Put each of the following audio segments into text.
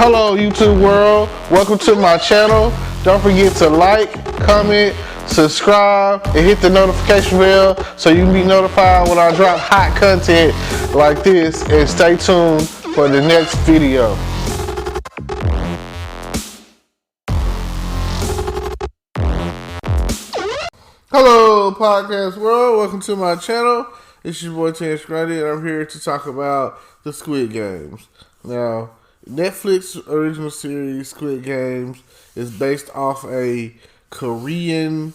Hello YouTube world, welcome to my channel. Don't forget to like, comment, subscribe, and hit the notification bell so you can be notified when I drop hot content like this, and stay tuned for the next video. Hello podcast world, welcome to my channel. It's your boy Terrence Grundy, and I'm here to talk about the Squid Games. Now, Netflix original series Squid Games is based off a Korean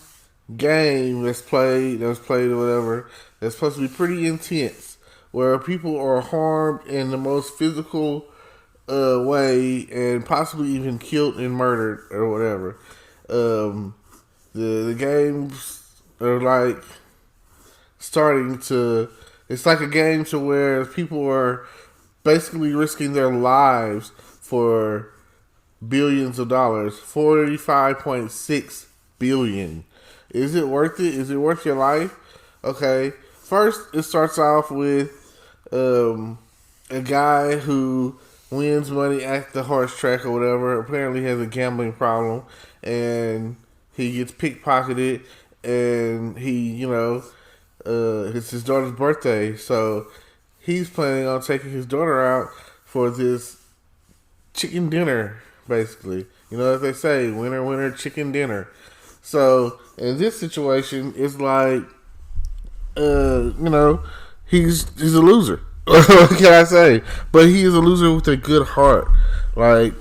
game that was played or whatever. That's supposed to be pretty intense, where people are harmed in the most physical way and possibly even killed and murdered or whatever. The games are like starting to. It's like a game to where people are basically risking their lives for billions of dollars. 45.6 billion. Is it worth it? Is it worth your life? Okay. First, it starts off with a guy who wins money at the horse track or whatever. Apparently has a gambling problem, and he gets pickpocketed, and it's his daughter's birthday, so he's planning on taking his daughter out for this chicken dinner, basically. You know, as they say, winner, winner, chicken dinner. So, in this situation, it's like, he's a loser. What can I say? But he is a loser with a good heart. Like,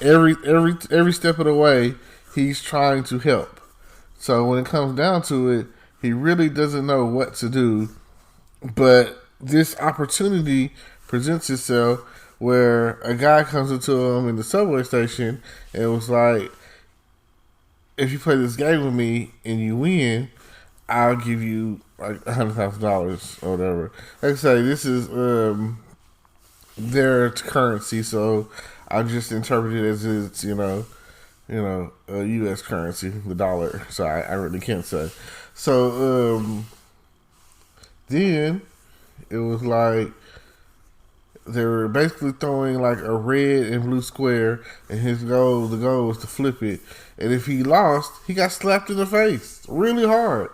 every step of the way, he's trying to help. So, when it comes down to it, he really doesn't know what to do, but this opportunity presents itself where a guy comes into him in the subway station and was like, if you play this game with me and you win, I'll give you like $100,000 or whatever. Like I say, this is their currency, so I just interpret it as it's, a U.S. currency, the dollar. So I really can't say. So then it was like they were basically throwing like a red and blue square, and the goal was to flip it. And if he lost, he got slapped in the face really hard.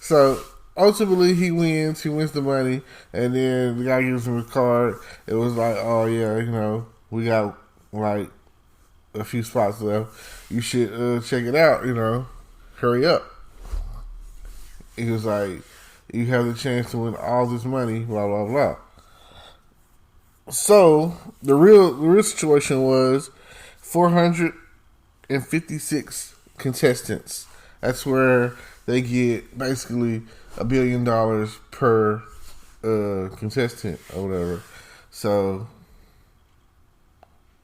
So ultimately he wins the money, and then the guy gives him a card. It was like, oh yeah, we got like a few spots left. You should check it out, hurry up. He was like, you have the chance to win all this money, blah, blah, blah. So, the real situation was 456 contestants. That's where they get basically $1 billion per contestant or whatever. So,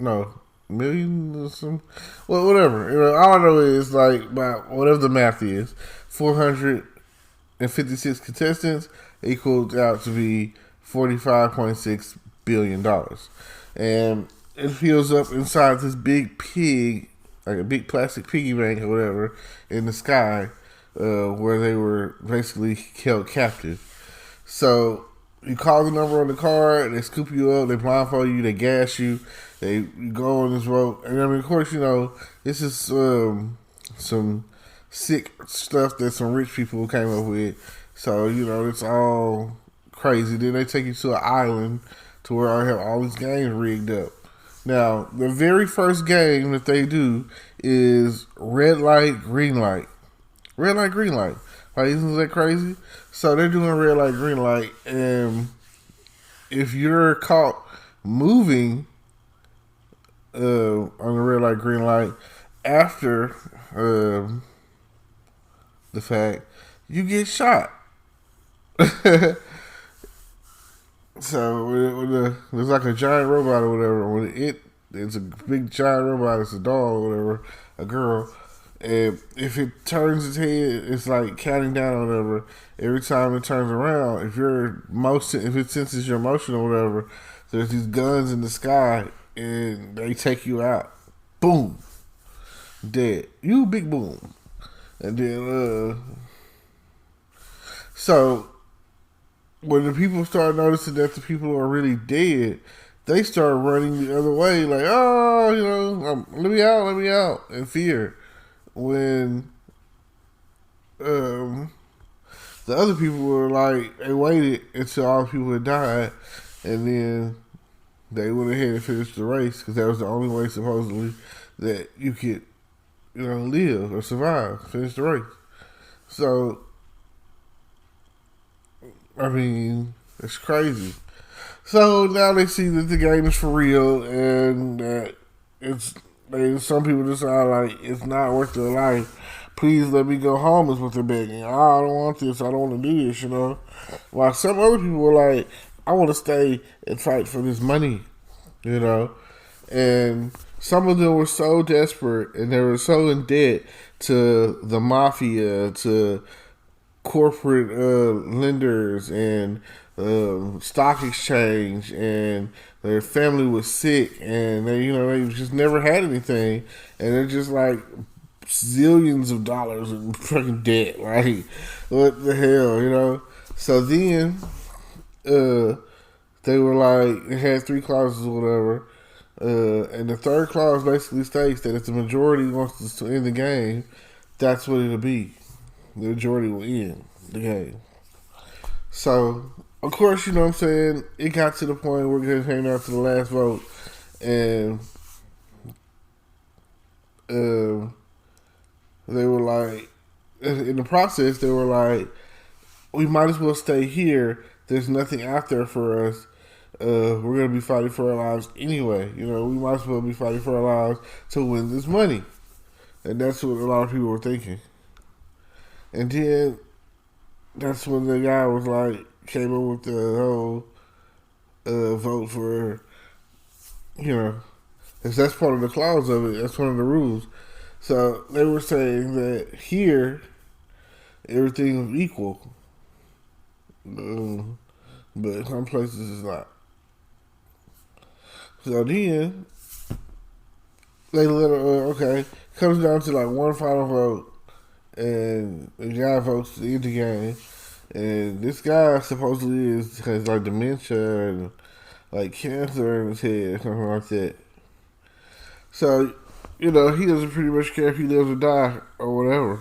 no, million or some, well, whatever. All I know is like, about whatever the math is, 456 contestants equals out to be $45.6 billion. And it fills up inside this big pig, like a big plastic piggy bank or whatever, in the sky, where they were basically held captive. So you call the number on the card, they scoop you up, they blindfold you, they gas you, you go on this rope. And I mean, of course, this is some sick stuff that some rich people came up with. So, it's all crazy. Then they take you to an island to where I have all these games rigged up. Now, the very first game that they do is red light, green light. Red light, green light. Like, isn't that crazy? So they're doing red light, green light, and if you're caught moving on the red light, green light after the fact, you get shot. So there's like a giant robot or whatever. When it's a big giant robot, it's a doll or whatever, a girl. And if it turns its head, it's like counting down or whatever. Every time it turns around, if it senses your motion or whatever, there's these guns in the sky and they take you out. Boom, dead. You big boom. And then so when the people start noticing that the people are really dead, they start running the other way, like, oh, let me out, in fear. When the other people were like, they waited until all the people had died, and then they went ahead and finished the race because that was the only way, supposedly, that you could, live or survive, finish the race. So, I mean, it's crazy. So now they see that the game is for real, and that some people decide like it's not worth their life. Please let me go home is what they're begging. Oh, I don't want this. I don't want to do this. While some other people were like, I want to stay and fight for this money. And some of them were so desperate and they were so in debt to the mafia, to corporate lenders and stock exchange, and their family was sick, and they just never had anything, and they're just like zillions of dollars in fucking debt. Like, what the hell, So then, they were like, they had 3 clauses or whatever, and the third clause basically states that if the majority wants to end the game, that's what it'll be. The majority will end the game. So, of course, you know what I'm saying, it got to the point where it came down to the last vote, and they were like, in the process, they were like, we might as well stay here. There's nothing out there for us. We're going to be fighting for our lives anyway. We might as well be fighting for our lives to win this money. And that's what a lot of people were thinking. And then that's when the guy was like, came up with the whole vote for, if that's part of the clause of it, that's one of the rules. So they were saying that here, everything was equal. But some places it's not. So then, they let her, comes down to like one final vote, and the guy votes to end the game. And this guy supposedly has like dementia and like cancer in his head or something like that. So, he doesn't pretty much care if he lives or die or whatever.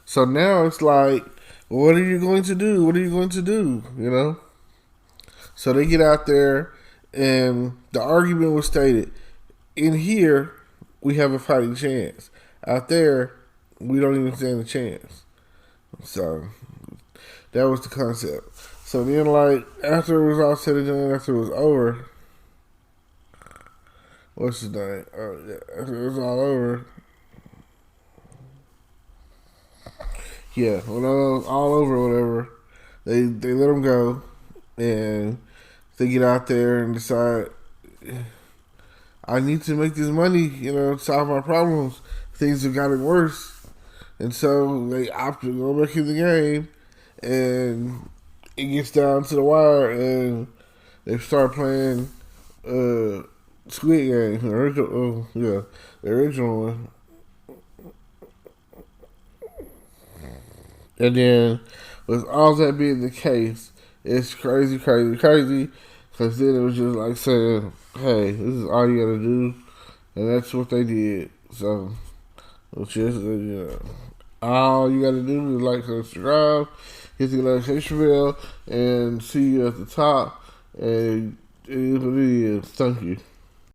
So now it's like, what are you going to do? What are you going to do? So they get out there, and the argument was stated, in here, we have a fighting chance. Out there, we don't even stand a chance. So that was the concept. So then, like, after it was all said and done, after it was over, what's his name? After it was all over, when it was all over or whatever, they let him go, and they get out there and decide, I need to make this money, solve my problems. Things have gotten worse. And so they opt to go back in the game, and it gets down to the wire, and they start playing Squid Games, the original one. And then, with all that being the case, it's crazy, because then it was just like saying, hey, this is all you gotta do, and that's what they did. So, it's just, all you gotta do is like, subscribe, hit the notification bell, and see you at the top, and it is what it is. Thank you.